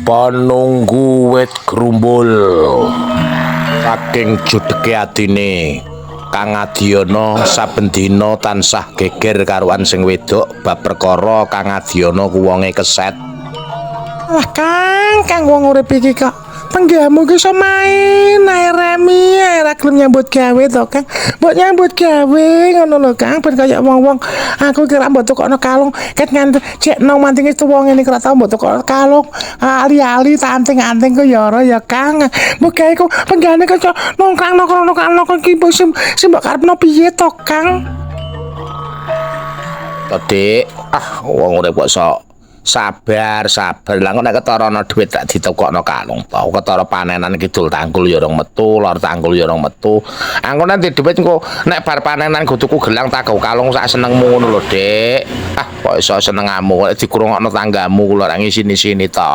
Penunggu wit grumbul saking judheke atine Kang Adyana saben dina tansah geger karuan sing wedok bab perkara Kang Adyana ku wonge keset. Wah Kang wong urip iki kok tenggamu ki iso main ae remi ae ra gelem nyambut gawe to Kang. Mbok nyambut gawe ngono lho Kang ben kaya wong-wong aku kira mbok tukokno kalung ket nganti cek nang manting itu wong ngene kira tau mbok tukokno kalung ali-ali tanting-anting ku ya ora ya Kang. Mbok gawe ku penggane kok nongkrong ki mbok karepno piye to Kang? Dik, wong urip kok sok sabar lah kok nek ketara ana dhuwit tak ditukokno kalung to ketara panenan kidul tanggul ya rong metu lor tanggul ya rong metu aku nanti dhuwit engko nek bar panenan go tuku gelang tak kalung sak senengmu ngono lho Dik kok iso senengamu kok dikurungokno tanggamu kula ra ngisini-sini to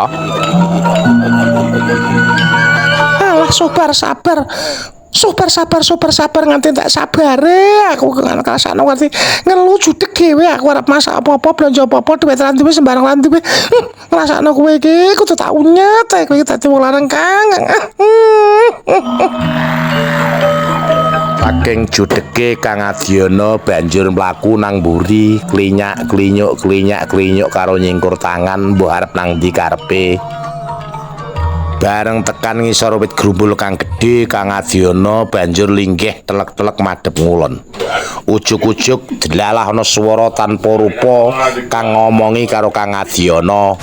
alah super sabar nganti tak sabare aku ngrasakno nganti ngelu judeg dhewe aku arep masak apa-apa blanja apa-apa dhuwit ra duwe sembarang ra duwe ngrasakno kowe iki kudu tak unyet kowe iki dadi wong lanang Kang. Saking judhege Kang Adyana banjur mlaku nang mburi klinyak-klinyuk karo nyingkur tangan mbok arep nang ndi karepe. Bareng tekan ngisor wit grumbul kang gedhe Kang Adyana banjur linggih telek-telek madhep ngulon. Ujug-ujug delalah ana swara tanpa rupa kang ngomongi karo Kang Adyana.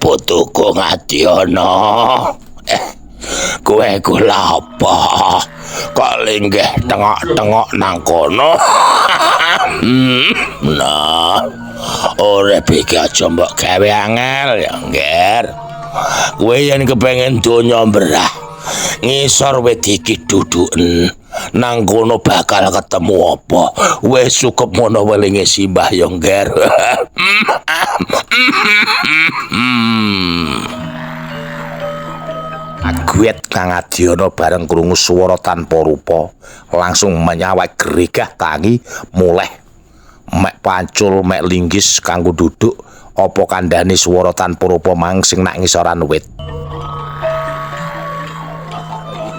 Putuku Adyana. Kowe ku lha apa? Kok linggih tengok-tengok nang kono? Nah. Ora iki aja mbok gawe angel ya, Ngger. Kowe yen kepengin donya mberah, ngisor wit iki duduken. Nang kono bakal ketemu apa? Wis cukup ngono welinge simbah ya, Ngger. Agwet Kang Adyana bareng krungu swara tanpa rupa, langsung menyawak gerigah tangi muleh mek pancul mek linggis kanggo duduk apa kandhane swara tanpa rupa mang sing nak ngisoran wit.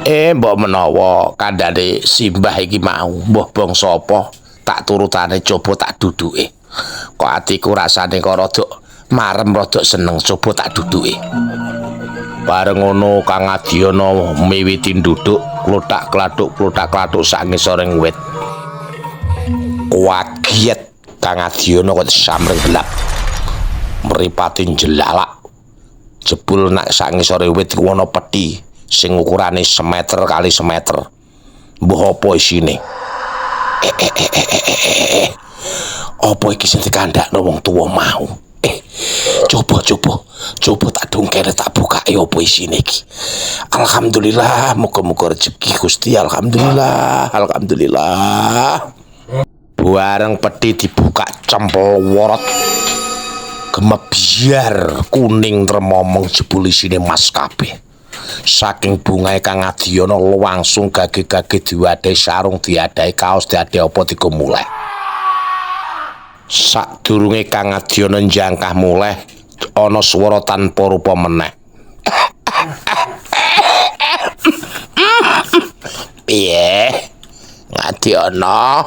Mbok menawa kandhane simbah iki mau mbah bangsa apa tak turutane coba tak duduke. Kok atiku rasane kok rada marem rada seneng coba tak duduke. Bareng ngono Kang Adyana miwiti duduk klothak-klathuk sak ngisoring wit. Wagiat Kang Adyana kok samreng gelap mripate jelalak jebul nak sak ngisore wit iku ana peti sing ukurane semeter kali semeter mbuh apa isine apa iki sing dikandakno wong tuwa mau coba tak dongkere tak buka apa isine iki. Alhamdulillah muga-muga rezeki Gusti alhamdulillah. Bareng peti dibuka cempel worot gemebyar kuning tremomong jebul isine mas kabeh. Saking bungae Kang Adyana langsung gage-gage diwadai sarung diadai kaos diadai apa digo muleh. Sadurunge Kang Adyana njangkah muleh ana swara tanpa rupa meneh. Piye? Adyana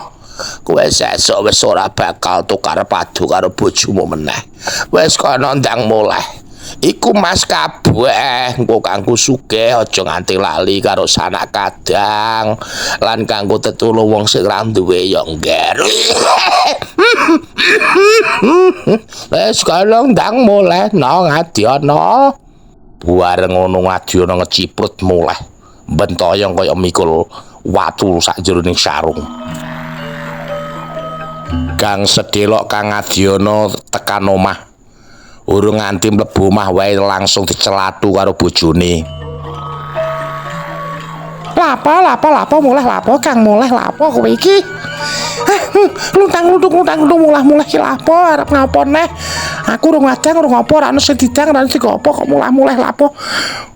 kowe sesuk wis ora bakal tukar padu karo bojomu meneh. Wis kono ndang muleh. Iku mas kabeh engko kanggo sugih aja nganti lali karo sanak kadang lan kanggo tetulung wong sing ra duwe ya Ngger. Wis kono ndang muleh nang Adyana. Bareng ngono Adyana ngeciprut muleh. Bentoyong kaya mikul watu sak jeroning sarung. Gang sedelok Kang Adyana tekan omah. Urung nganti mlebu omah wae langsung dicelatu karo bojone. Lapo muleh lapo Kang muleh lapo kowe iki. Luntang-luntung muleh ki lapo arep ngapa neh? Aku urung ngadang urung apa ora ono sing didang ora ono sing apa kok mulai-mulai lapo.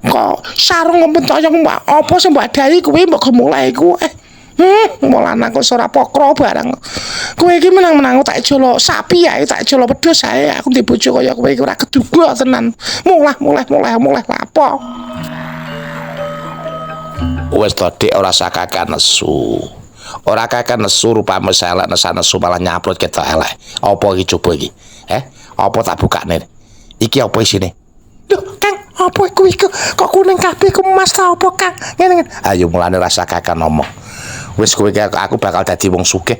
Kok sarung mentoyong apa sing mbok adahi kuwi mbok gemulai ku. Molan aku ora pokro barang. Kowe iki menang-menang tak jolo sapi ae, tak jolo wedhus ae. Aku ndek bojo kaya kowe iki ora keduga tenan. Mulai lapo. Wes to Dik ora sakakan nesu. Ora kakek nesu rupane selek nesu malah nyaplot ketok elek. Apa iki coba iki? Apa tak bukane? Iki apa isine? Loh, Kang, apa kuwi kok kuning kabeh ku emas ta apa, Kang? Ngene. Ayo mulane rasa kakek ngomong. Wis kowe aku bakal dadi wong sugih.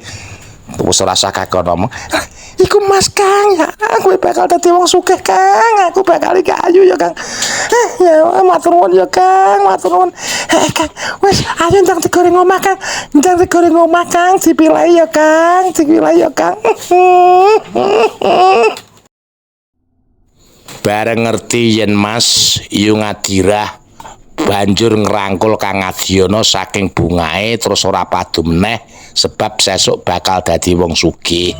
Wis rasa kakek ngomong. Iku Mas Kang, ya aku bakal dadi wong sugih Kang, aku bakal iki ayu ya Kang. Ya matur nuwun ya Kang, matur nuwun. Kang, wis ayo ndang digoreng omah Kang. Ndang digoreng omah Kang, dipilahi ya Kang, dipilahi ya Kang. Bareng ngerti yen Mas Yu Ngadirah banjur ngerangkul Kang Adiono saking bungae terus ora padu meneh sebab sesuk bakal dadi wong sugih.